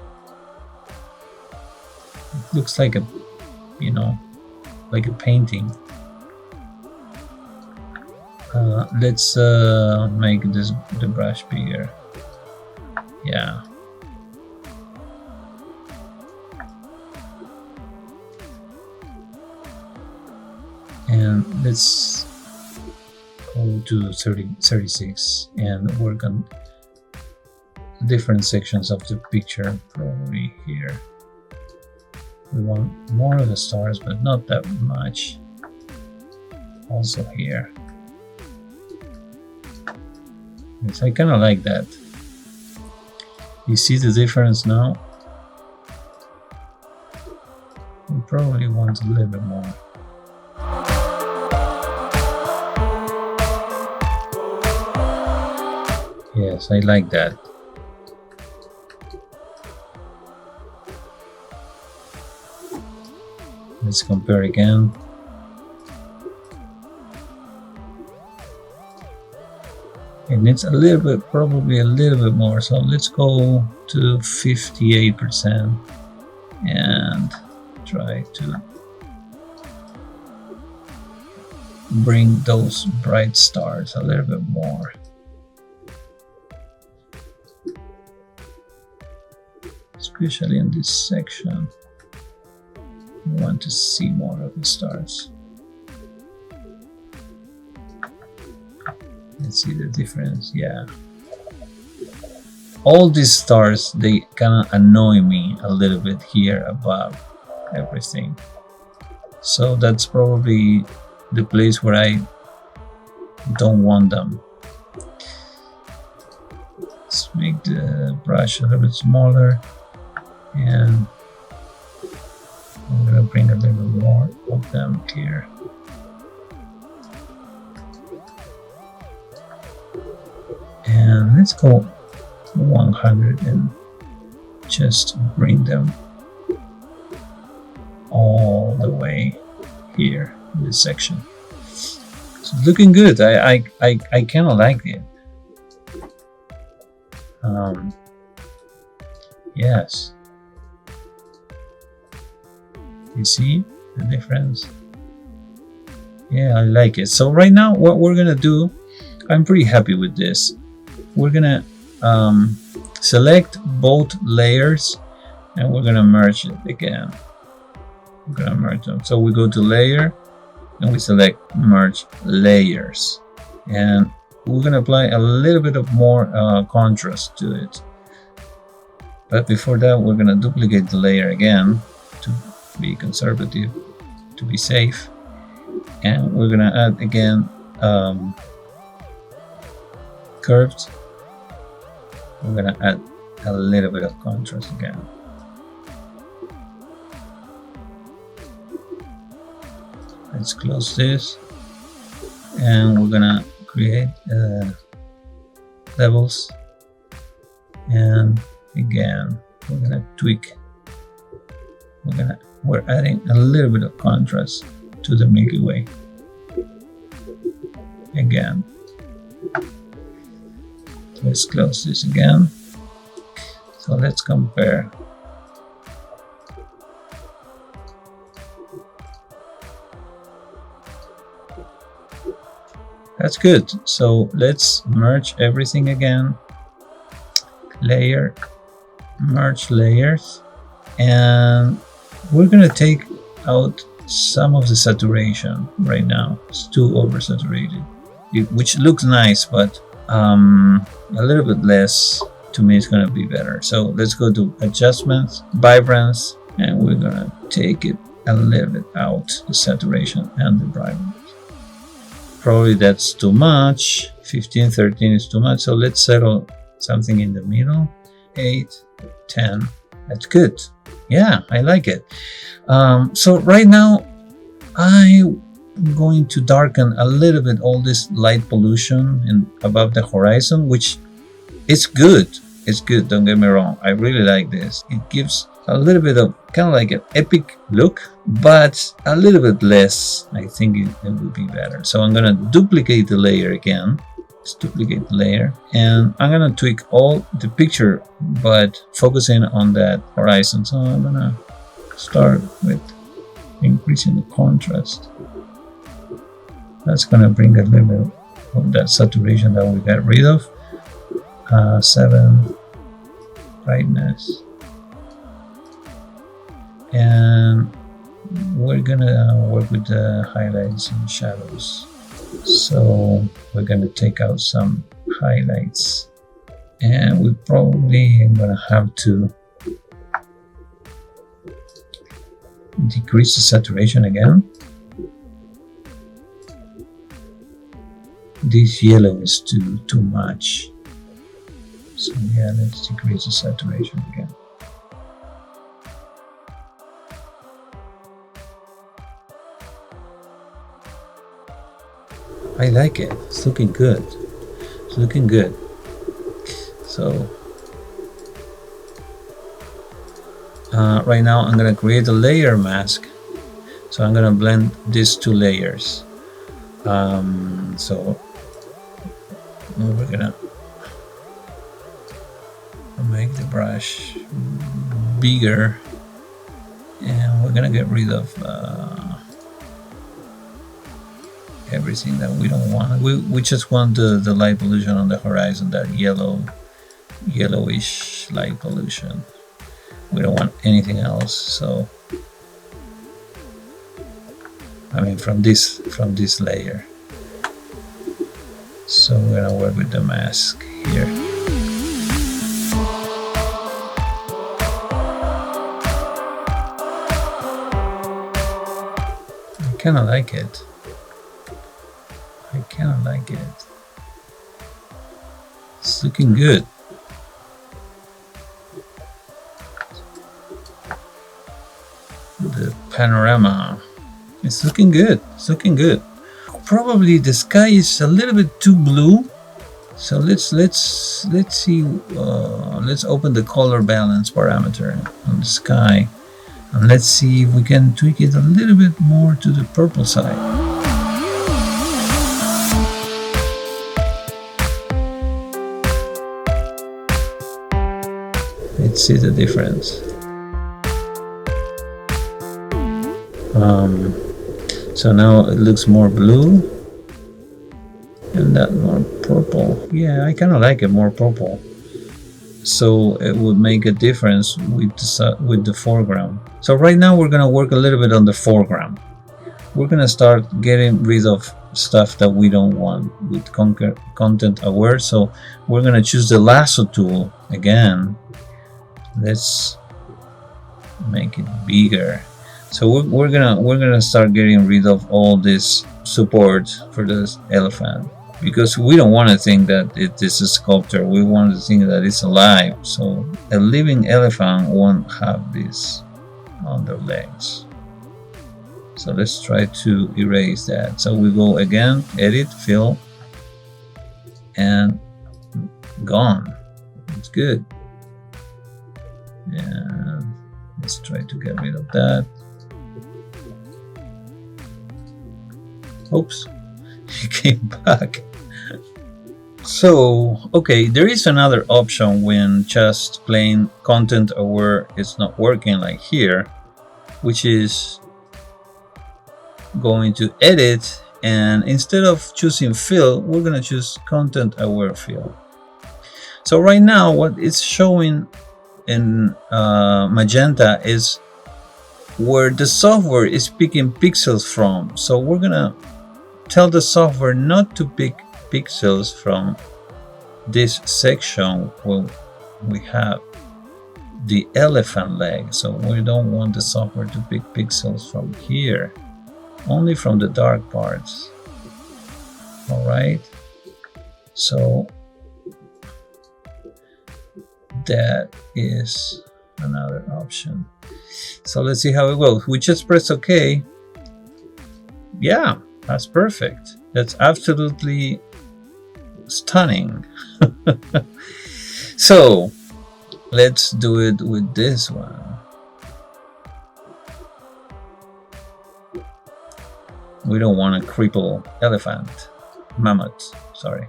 It looks like a, you know, like a painting. Let's make the brush bigger. Yeah. And let's go to 36 and work on different sections of the picture, probably here. We want more of the stars, but not that much. Also here. Yes, I kind of like that. You see the difference now? We probably want a little bit more. Yes, I like that. Let's compare again. It needs a little bit, probably a little bit more. So let's go to 58% and try to bring those bright stars a little bit more. Especially in this section, we want to see more of the stars. Let's see the difference. Yeah, all these stars, they kind of annoy me a little bit here above everything. So that's probably the place where I don't want them. Let's make the brush a little bit smaller, and I'm gonna bring a little bit more of them here. And let's go 100 and just bring them all the way here in this section. So it's looking good. I kind of like it. Yes. You see the difference? Yeah, I like it. So right now what we're gonna do, I'm pretty happy with this. We're gonna select both layers and we're gonna merge it again. We're gonna merge them. So we go to layer and we select merge layers, and we're gonna apply a little bit of more contrast to it. But before that, we're gonna duplicate the layer again to be conservative, to be safe, and we're gonna add again curved. We're gonna add a little bit of contrast again. Let's close this, and we're gonna create levels, and again we're gonna tweak. We're adding a little bit of contrast to the Milky Way again. Let's close this again. So let's compare. That's good. So let's merge everything again. Layer, merge layers, and we're gonna take out some of the saturation right now. It's too oversaturated, which looks nice, but a little bit less to me is gonna be better. So let's go to adjustments, vibrance, and we're gonna take it a little bit out, the saturation and the brightness. Probably that's too much. 15, 13 is too much. So let's settle something in the middle. 8, 10. That's good. Yeah, I like it. So right now, I'm going to darken a little bit all this light pollution and above the horizon, which is good. It's good, don't get me wrong. I really like this. It gives a little bit of kind of like an epic look, but a little bit less. I think it would be better. So I'm gonna duplicate the layer again. Let's duplicate the layer, and I'm gonna tweak all the picture, but focusing on that horizon. So I'm gonna start with increasing the contrast. That's gonna bring a little bit of that saturation that we got rid of. 7 brightness, and we're gonna work with the highlights and shadows. So we're gonna take out some highlights, and we probably gonna have to decrease the saturation again. This yellow is too much. So yeah, let's decrease the saturation again. I like it. It's looking good. It's looking good. So right now I'm gonna create a layer mask. So I'm gonna blend these two layers. So we're gonna make the brush bigger, and we're gonna get rid of everything that we don't want. We just want the light pollution on the horizon, that yellowish light pollution. We don't want anything else. So I mean from this layer. So we're gonna work with the mask here. I kinda like it. It's looking good. The panorama. It's looking good. Probably the sky is a little bit too blue. So let's see. Let's open the color balance parameter on the sky, and let's see if we can tweak it a little bit more to the purple side. Let's see the difference. So now it looks more blue, and that more purple. Yeah, I kind of like it more purple. So it would make a difference with the foreground. So right now we're gonna work a little bit on the foreground. We're gonna start getting rid of stuff that we don't want with content aware. So we're gonna choose the lasso tool again. Let's make it bigger. So we're gonna start getting rid of all this support for this elephant, because we don't want to think that it is a sculpture. We want to think that it's alive. So a living elephant won't have this on their legs. So let's try to erase that. So we go again, edit, fill, and gone. It's good. And let's try to get rid of that. Oops, he came back. So, okay, there is another option when just plain content aware is not working, like here, which is going to edit, and instead of choosing fill, we're going to choose content aware fill. So right now what it's showing in magenta is where the software is picking pixels from. So we're gonna tell the software not to pick pixels from this section where we have the elephant leg. So we don't want the software to pick pixels from here, only from the dark parts. All right, so that is another option. So let's see how it goes. We just press OK. Yeah, that's perfect. That's absolutely stunning. So let's do it with this one. We don't want a cripple elephant, mammoth, sorry.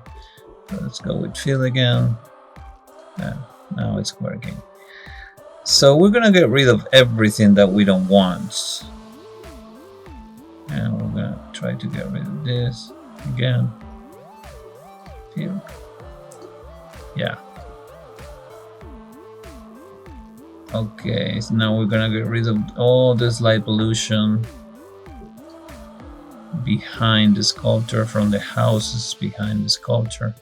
So let's go with fill again. Yeah, now it's working. So we're gonna get rid of everything that we don't want. And we're gonna try to get rid of this again. Here. Yeah. Okay, so now we're gonna get rid of all this light pollution behind the sculpture, from the houses behind the sculpture.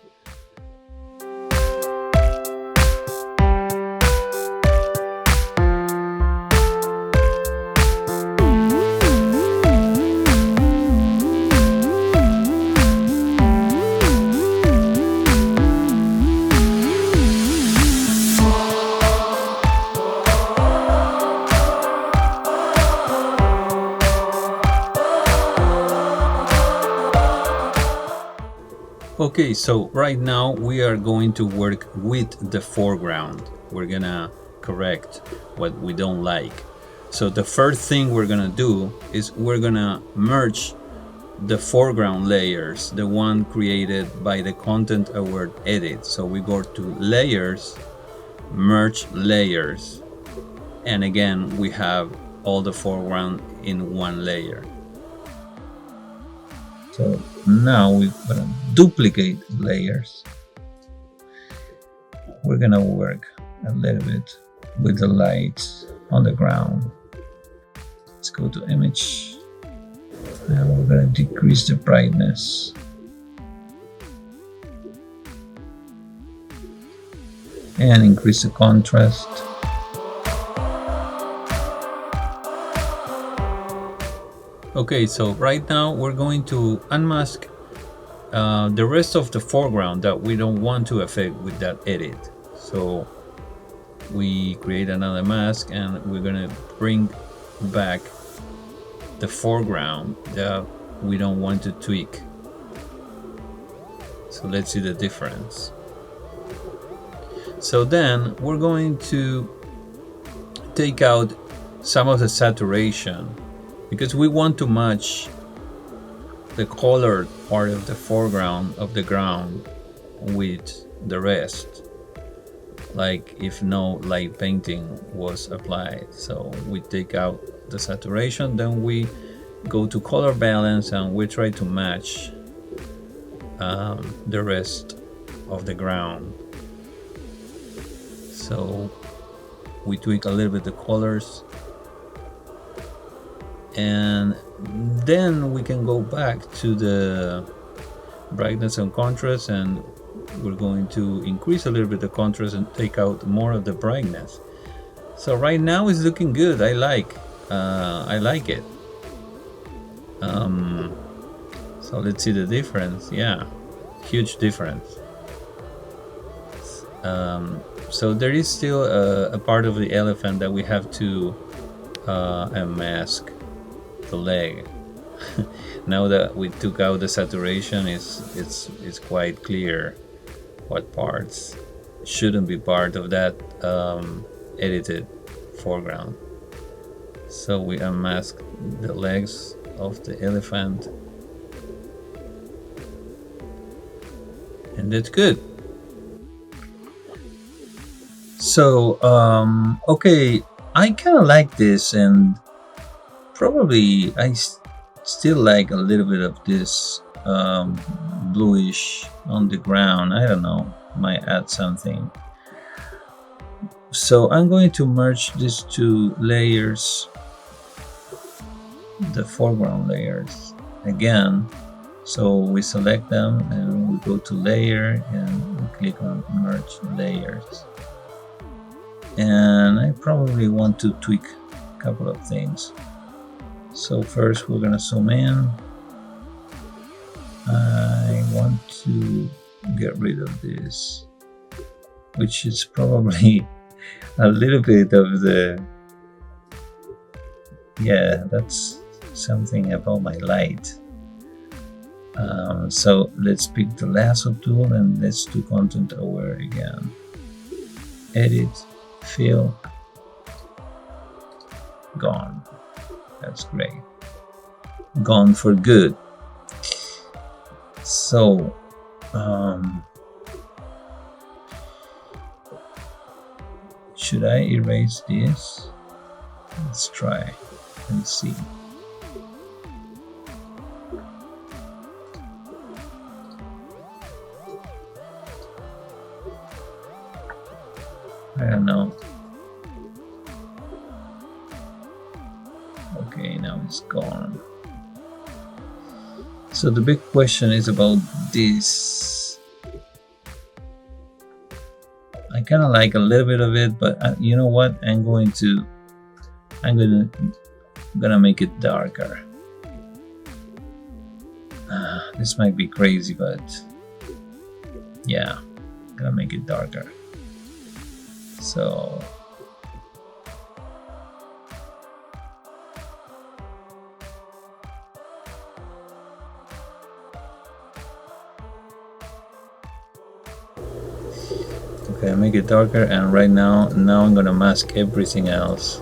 Okay, so right now we are going to work with the foreground. We're gonna correct what we don't like. So the first thing we're gonna do is we're gonna merge the foreground layers, the one created by the content aware edit. So we go to layers, merge layers, and again we have all the foreground in one layer. So now we're gonna duplicate layers. We're gonna work a little bit with the lights on the ground. Let's go to image, and we're gonna decrease the brightness. And increase the contrast. Okay, so right now we're going to unmask the rest of the foreground that we don't want to affect with that edit. So we create another mask and we're gonna bring back the foreground that we don't want to tweak. So let's see the difference. So then we're going to take out some of the saturation because we want to match the colored part of the foreground of the ground with the rest, like if no light painting was applied. So we take out the saturation, then we go to color balance and we try to match the rest of the ground. So we tweak a little bit the colors, and then we can go back to the brightness and contrast, and we're going to increase a little bit the contrast and take out more of the brightness. So right now it's looking good. I like it. So let's see the difference. Yeah, huge difference. So there is still a part of the elephant that we have to unmask, the leg. Now that we took out the saturation, it's quite clear what parts shouldn't be part of that edited foreground. So we unmask the legs of the elephant, and that's good. So okay, I kind of like this, and probably I still like a little bit of this bluish on the ground. I don't know, might add something. So I'm going to merge these two layers, the foreground layers again. So we select them and we go to layer and we click on merge layers. And I probably want to tweak a couple of things. So first we're gonna zoom in. I want to get rid of this, which is probably a little bit of the, yeah, that's something about my light. So let's pick the lasso tool and let's do content aware again. Edit, fill, gone. That's great. Gone for good. So should I erase this? Let's try and see. I don't know. Okay, now it's gone. So the big question is about this. I kind of like a little bit of it, but you know what? I'm gonna make it darker. This might be crazy, but yeah, I'm gonna make it darker. So okay, I make it darker, and right now I'm gonna mask everything else.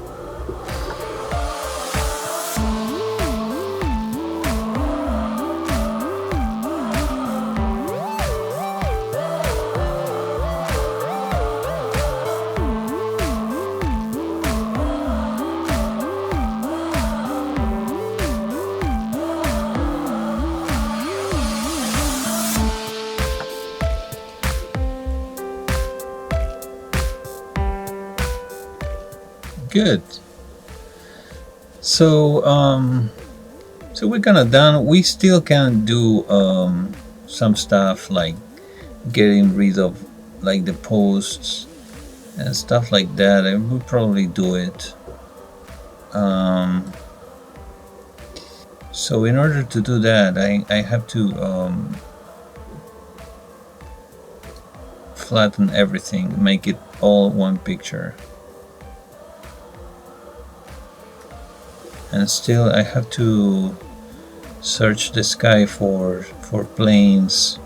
Good. So so we're kind of done. We still can do some stuff like getting rid of like the posts and stuff like that. I would probably do it. So in order to do that, I have to flatten everything, make it all one picture. And still I have to search the sky for planes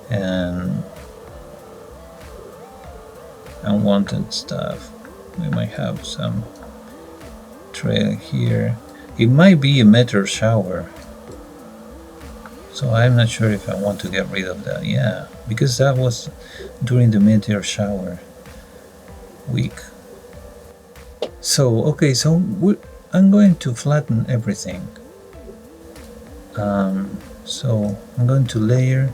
and unwanted stuff. We might have some trail here. It might be a meteor shower, so I'm not sure if I want to get rid of that. Yeah, because that was during the meteor shower week. So okay, so I'm going to flatten everything. So I'm going to layer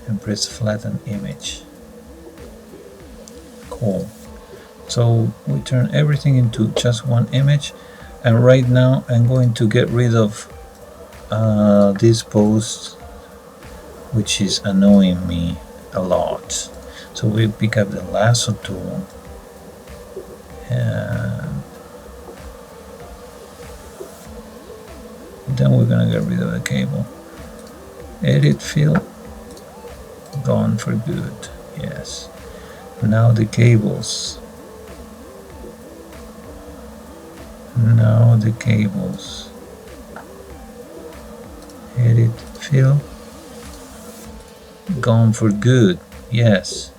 and press flatten image. Cool. So we turn everything into just one image, and right now I'm going to get rid of this post, which is annoying me a lot. So we pick up the lasso tool and then we're gonna get rid of the cable. Edit fill, gone for good. Yes. Now the cables. Now the cables. Edit fill, gone for good. Yes.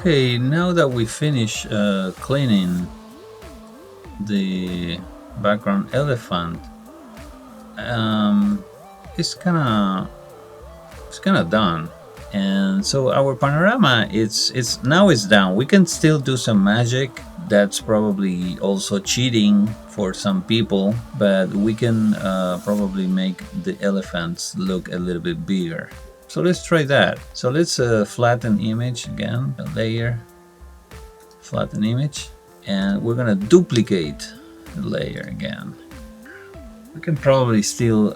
Okay, now that we finish cleaning the background elephant, it's kind of done. And so our panorama, it's done. We can still do some magic. That's probably also cheating for some people, but we can probably make the elephants look a little bit bigger. So let's try that. So let's flatten image again, a layer, flatten image, and we're gonna duplicate the layer again. We can probably still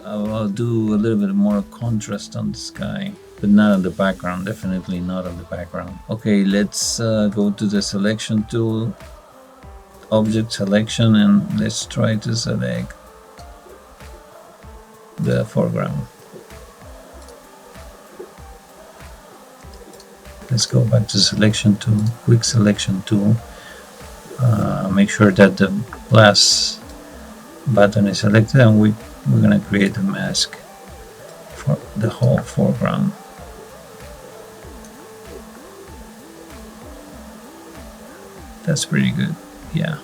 do a little bit more contrast on the sky, but not on the background, definitely not on the background. Okay, let's go to the selection tool, object selection, and let's try to select the foreground. Let's go back to selection tool, quick selection tool. Make sure that the plus button is selected, and we're gonna create a mask for the whole foreground. That's pretty good, yeah.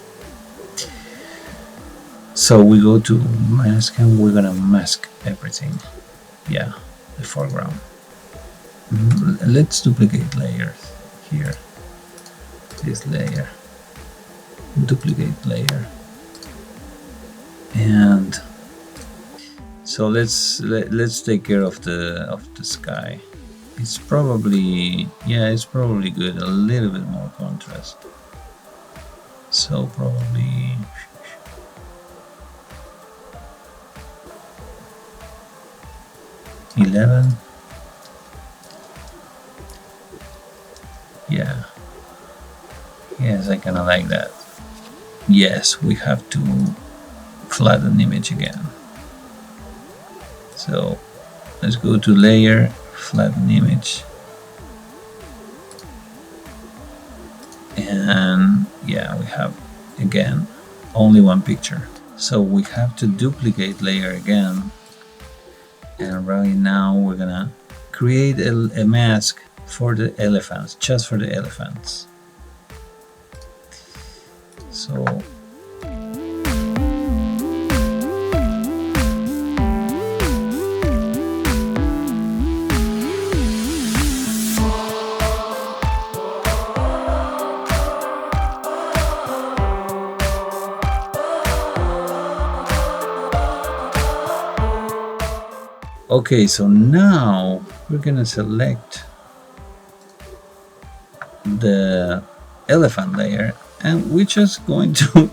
So we go to mask and we're gonna mask everything. Yeah, the foreground. Let's duplicate layers here. This layer, duplicate layer, and so let's take care of the sky. It's probably, yeah, it's probably good. A little bit more contrast. So probably 11. Yeah. Yes, I kind of like that. Yes, we have to flatten the image again. So let's go to layer, flatten image. And yeah, we have again only one picture. So we have to duplicate layer again. And right now we're gonna create a mask for the elephants, just for the elephants. So okay, so now we're gonna select the elephant layer and we're just going to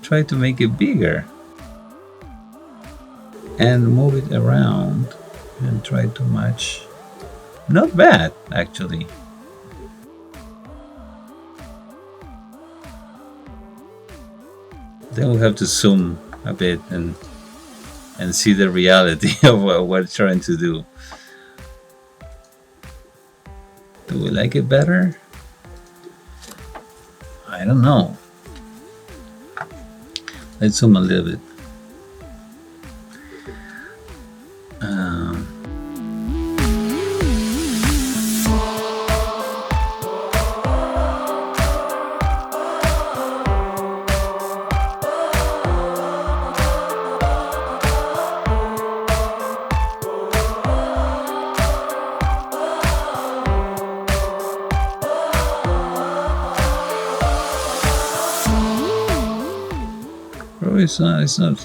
try to make it bigger and move it around and try to match. Not bad, actually. Then we'll have to zoom a bit and see the reality of what we're trying to do. Do we like it better? I don't know. Let's zoom a little bit.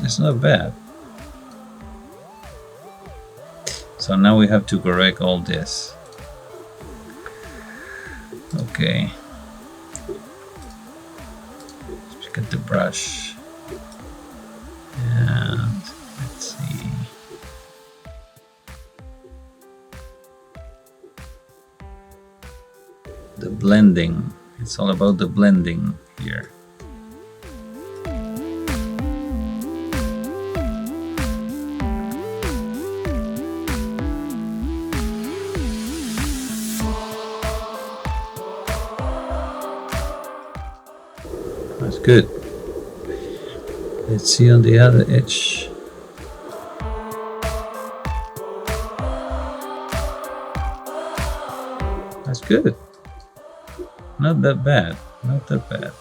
It's not bad. So now we have to correct all this. Okay. Let's get the brush. And let's see. The blending. It's all about the blending here. That's good. Let's see on the other edge. That's good. Not that bad. Not that bad.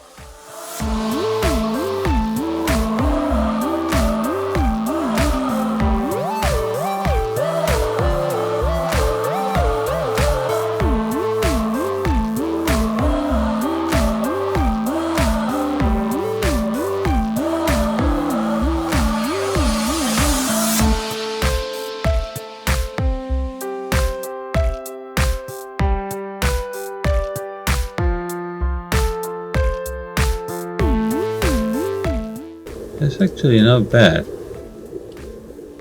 It's actually not bad.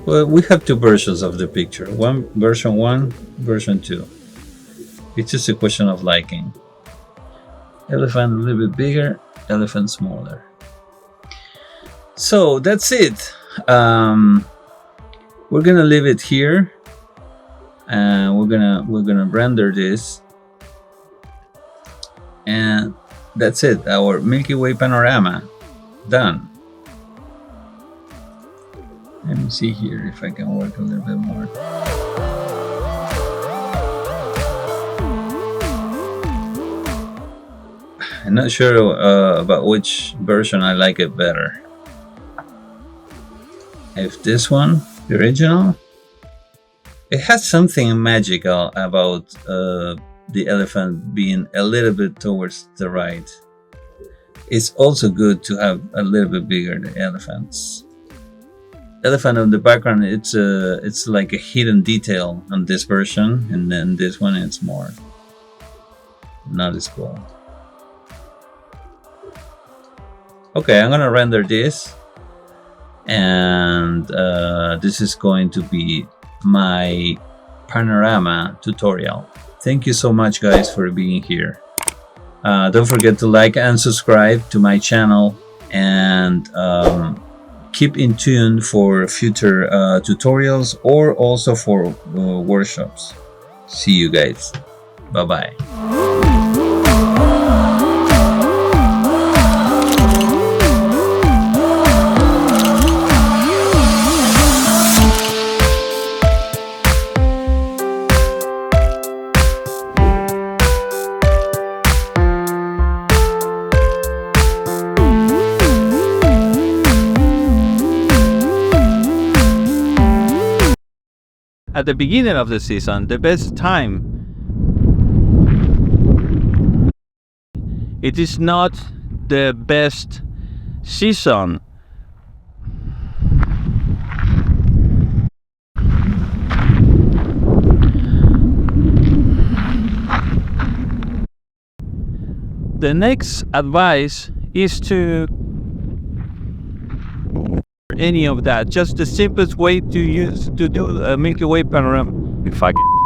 Well, we have two versions of the picture. Version 1, version 2. It's just a question of liking. Elephant a little bit bigger, elephant smaller. So that's it. We're gonna leave it here, and we're gonna render this, and that's it. Our Milky Way panorama done. Let me see here if I can work a little bit more. I'm not sure about which version I like it better. If this one, the original, it has something magical about the elephant being a little bit towards the right. It's also good to have a little bit bigger the elephants. Elephant on the background, it's like a hidden detail on this version, and then this one it's more not as cool. Okay, I'm gonna render this, and this is going to be my panorama tutorial. Thank you so much, guys, for being here. Don't forget to like and subscribe to my channel, and keep in tune for future tutorials or also for workshops. See you guys. Bye bye. at the beginning of the season, the best time. It is not the best season. The next advice is to any of that. Just the simplest way to do a Milky Way panorama. Fuck it.